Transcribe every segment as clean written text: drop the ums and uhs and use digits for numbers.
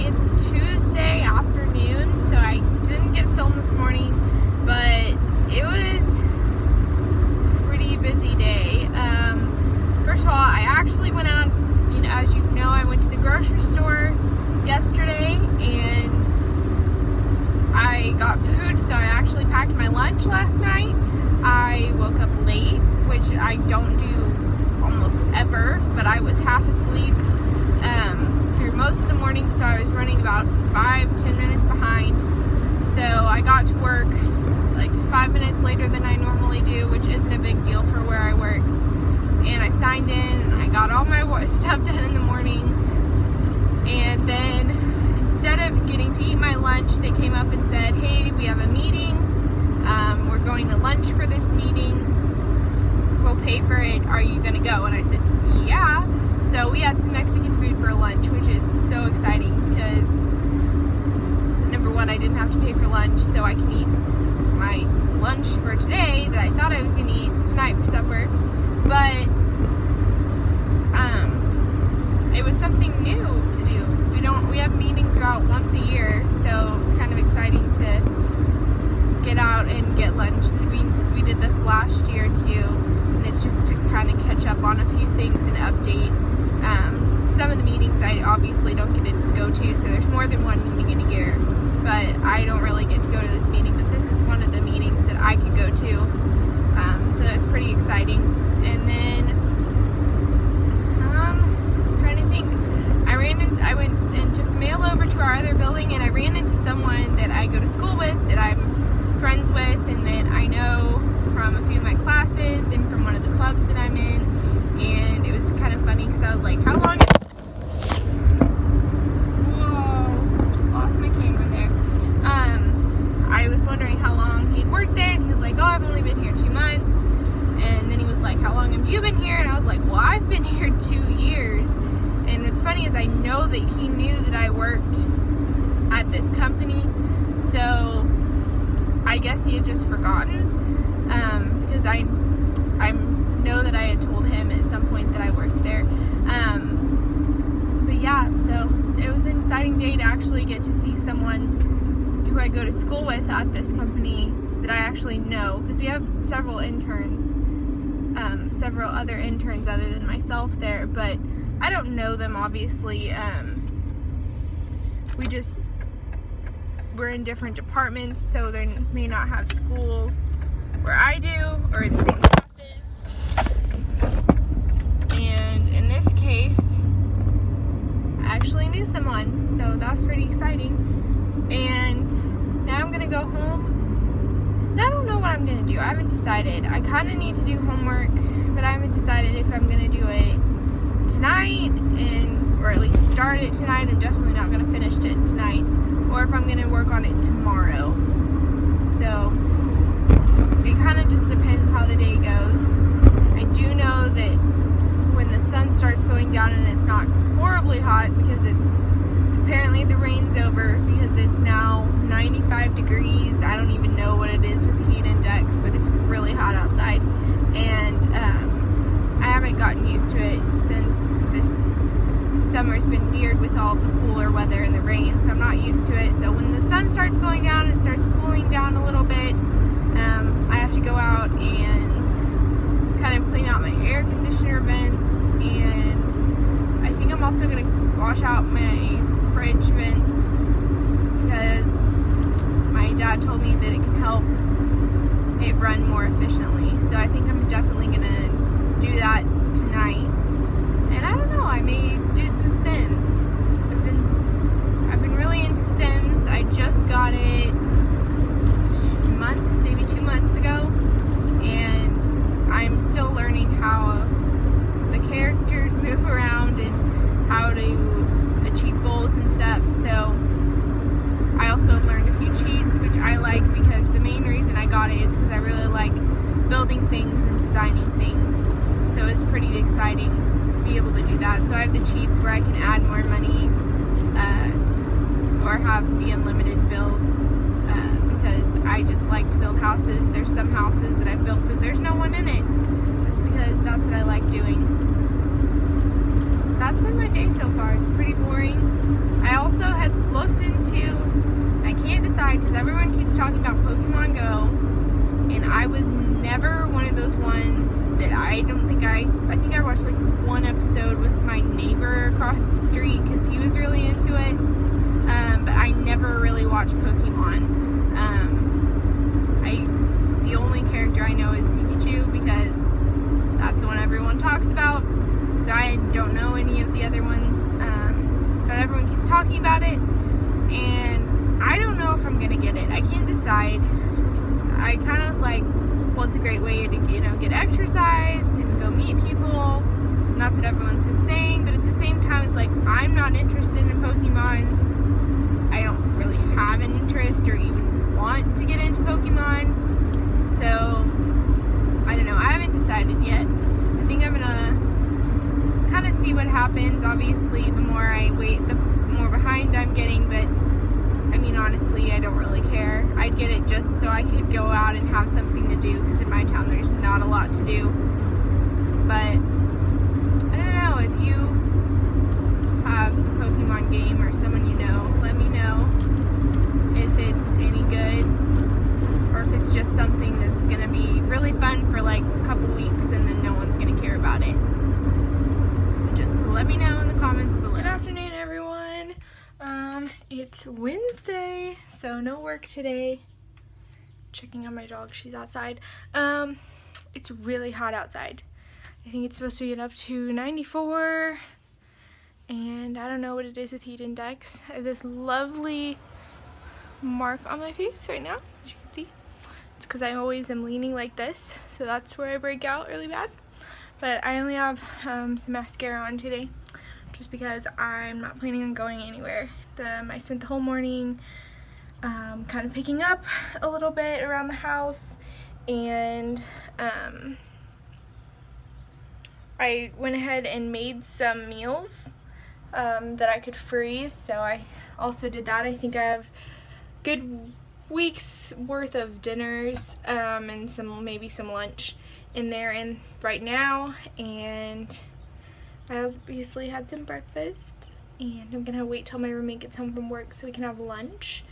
It's Tuesday afternoon, so I didn't get filmed this morning, but it was a pretty busy day. First of all, I actually went out, as you know, I went to the grocery store yesterday and I got food, so I actually packed my lunch last night. I woke up late, which I don't do almost ever, but I was half asleep through most of the morning, so I was running about 5-10 minutes behind. So I got to work like 5 minutes later than I normally do, which isn't a big deal for where I work. And I signed in, and I got all my stuff done in the morning. And then instead of getting to eat my lunch, they came up and said, hey, we have a meeting. We're going to lunch for this meeting. We'll pay for it. Are you going to go? And I said, yeah. So we had some Mexican food for lunch, which is so exciting because, number one, I didn't have to pay for lunch, so I can eat my lunch for today that I thought I was going to eat tonight for supper. But it was something new to do. We have meetings about once a year, so it's kind of exciting to get out and get lunch. We did this last year too, and it's just to kind of catch up on a few things and update. Some of the meetings I obviously don't get to go to, so there's more than one meeting in a year, but I don't really get to go to this meeting, but this is one of the meetings that I could go to. So it's pretty exciting. And then I'm trying to think. I went and took the mail over to our other building, and I ran into someone that I go to school with, that I'm friends with, and that I know from a few of my classes and from one of the clubs that I'm in. And it was kind of funny because I was like, how long? Whoa, just lost my camera there. I was wondering how long he'd worked there, and he was like, oh, I've only been here 2 months. And then he was like, how long have you been here? And I was like, well, I've been here 2 years. And what's funny is I know that he knew that I worked at this company, so I guess he had just forgotten, because I know that I had told him at some point that I worked there. But yeah, so it was an exciting day to actually get to see someone who I go to school with at this company that I actually know, because we have several interns, several other interns other than myself there, but I don't know them, obviously. We're in different departments, so they may not have schools where I do, or in the same classes. And in this case, I actually knew someone, so that's pretty exciting. And now I'm gonna go home, and I don't know what I'm gonna do. I haven't decided. I kind of need to do homework, but I haven't decided if I'm gonna do it tonight, or at least start it tonight. I'm definitely not going to finish it tonight, or if I'm going to work on it tomorrow. So it kind of just depends how the day goes. I do know that when the sun starts going down and it's not horribly hot, because apparently the rain's over, because it's now 95 degrees. I don't even know what it is with the heat index, but it's really hot outside, and I haven't gotten used to it since this summer's been weird with all the cooler weather and the rain, so I'm not used to it. So when the sun starts going down and starts cooling down a little bit, I have to go out and kind of clean out my air conditioner vents, and I think I'm also going to wash out my fridge vents, because my dad told me that it can help it run more efficiently. So I think I'm definitely going to do that tonight. And I don't know, I may do some Sims. I've been really into Sims. I just got it maybe 2 months ago, and I'm still learning how the characters move around and how to achieve goals and stuff. So I also learned a few cheats, which I like, because the main reason I got it is because I really like building things and designing things. So it's pretty exciting to be able to do that. So I have the cheats where I can add more money, or have the unlimited build, because I just like to build houses. There's some houses that I've built that there's no one in it, just because that's what I like doing. That's been my day so far. It's pretty boring. I also had decide, because everyone keeps talking about Pokemon Go, and I was never one of those ones that I think I watched like one episode with my neighbor across the street because he was really into it, but I never really watched Pokemon. The only character I know is Pikachu because that's the one everyone talks about, so I don't know any of the other ones, but everyone keeps talking about it, and I don't know if I'm gonna get it. I can't decide. I kind of was like, well, it's a great way to, you know, get exercise and go meet people, and that's what everyone's been saying, but at the same time, it's like, I'm not interested in Pokemon. I don't really have an interest or even want to get into Pokemon, so I don't know. I haven't decided yet. I think I'm gonna kind of see what happens. Obviously, the more I wait, the more behind I'm getting, but I mean, honestly, I don't really care. I'd get it just so I could go out and have something to do, because in my town there's not a lot to do. But I don't know, if you have the Pokemon game or someone you know, let me know if it's any good, or if it's just something that's gonna be really fun for like a couple weeks and then no one's gonna care about it. So just let me know in the comments below. Good afternoon, everyone. It's Wednesday, so no work today. Checking on my dog, she's outside. It's really hot outside. I think it's supposed to get up to 94, and I don't know what it is with heat index. I have this lovely mark on my face right now, as you can see. It's because I always am leaning like this, so that's where I break out really bad. But I only have some mascara on today, just because I'm not planning on going anywhere. I spent the whole morning kind of picking up a little bit around the house, and I went ahead and made some meals that I could freeze, so I also did that. I think I have a good week's worth of dinners and maybe some lunch in there and right now, and I obviously had some breakfast, and I'm gonna wait till my roommate gets home from work so we can have lunch,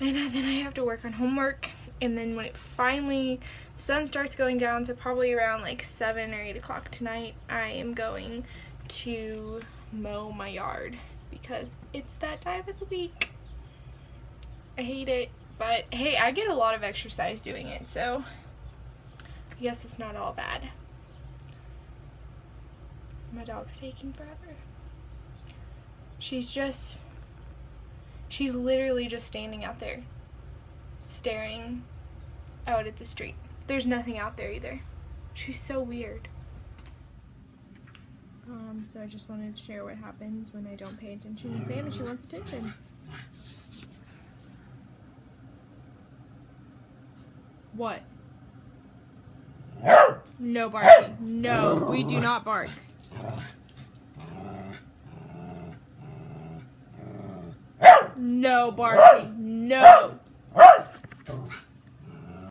and then I have to work on homework, and then when it finally, sun starts going down, so probably around like 7 or 8 o'clock tonight, I am going to mow my yard because it's that time of the week. I hate it, but hey, I get a lot of exercise doing it, so I guess it's not all bad. My dog's taking forever. She's literally just standing out there, staring out at the street. There's nothing out there either. She's so weird. So I just wanted to share what happens when I don't pay attention to Sam and she wants attention. What? No barking. No, we do not bark. No barking. No.